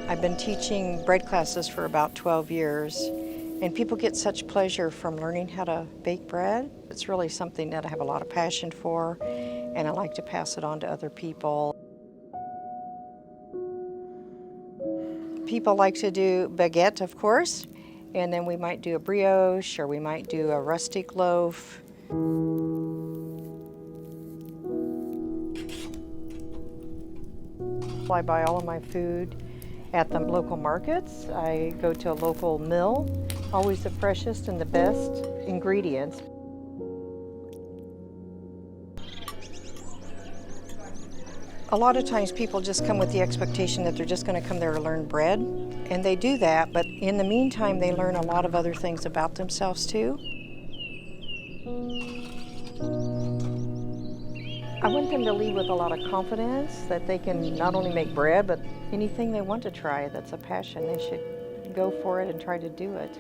I've been teaching bread classes for about 12 years, and people get such pleasure from learning how to bake bread. It's really something that I have a lot of passion for, and I like to pass it on to other people. People like to do baguette, of course, and then we might do a brioche, or we might do a rustic loaf. I buy all of my food at the local markets. I go to a local mill, always the freshest and the best ingredients. A lot of times people just come with the expectation that they're just going to come there to learn bread, and they do that, but in the meantime they learn a lot of other things about themselves too. I want them to leave with a lot of confidence that they can not only make bread, but anything they want to try that's a passion, they should go for it and try to do it.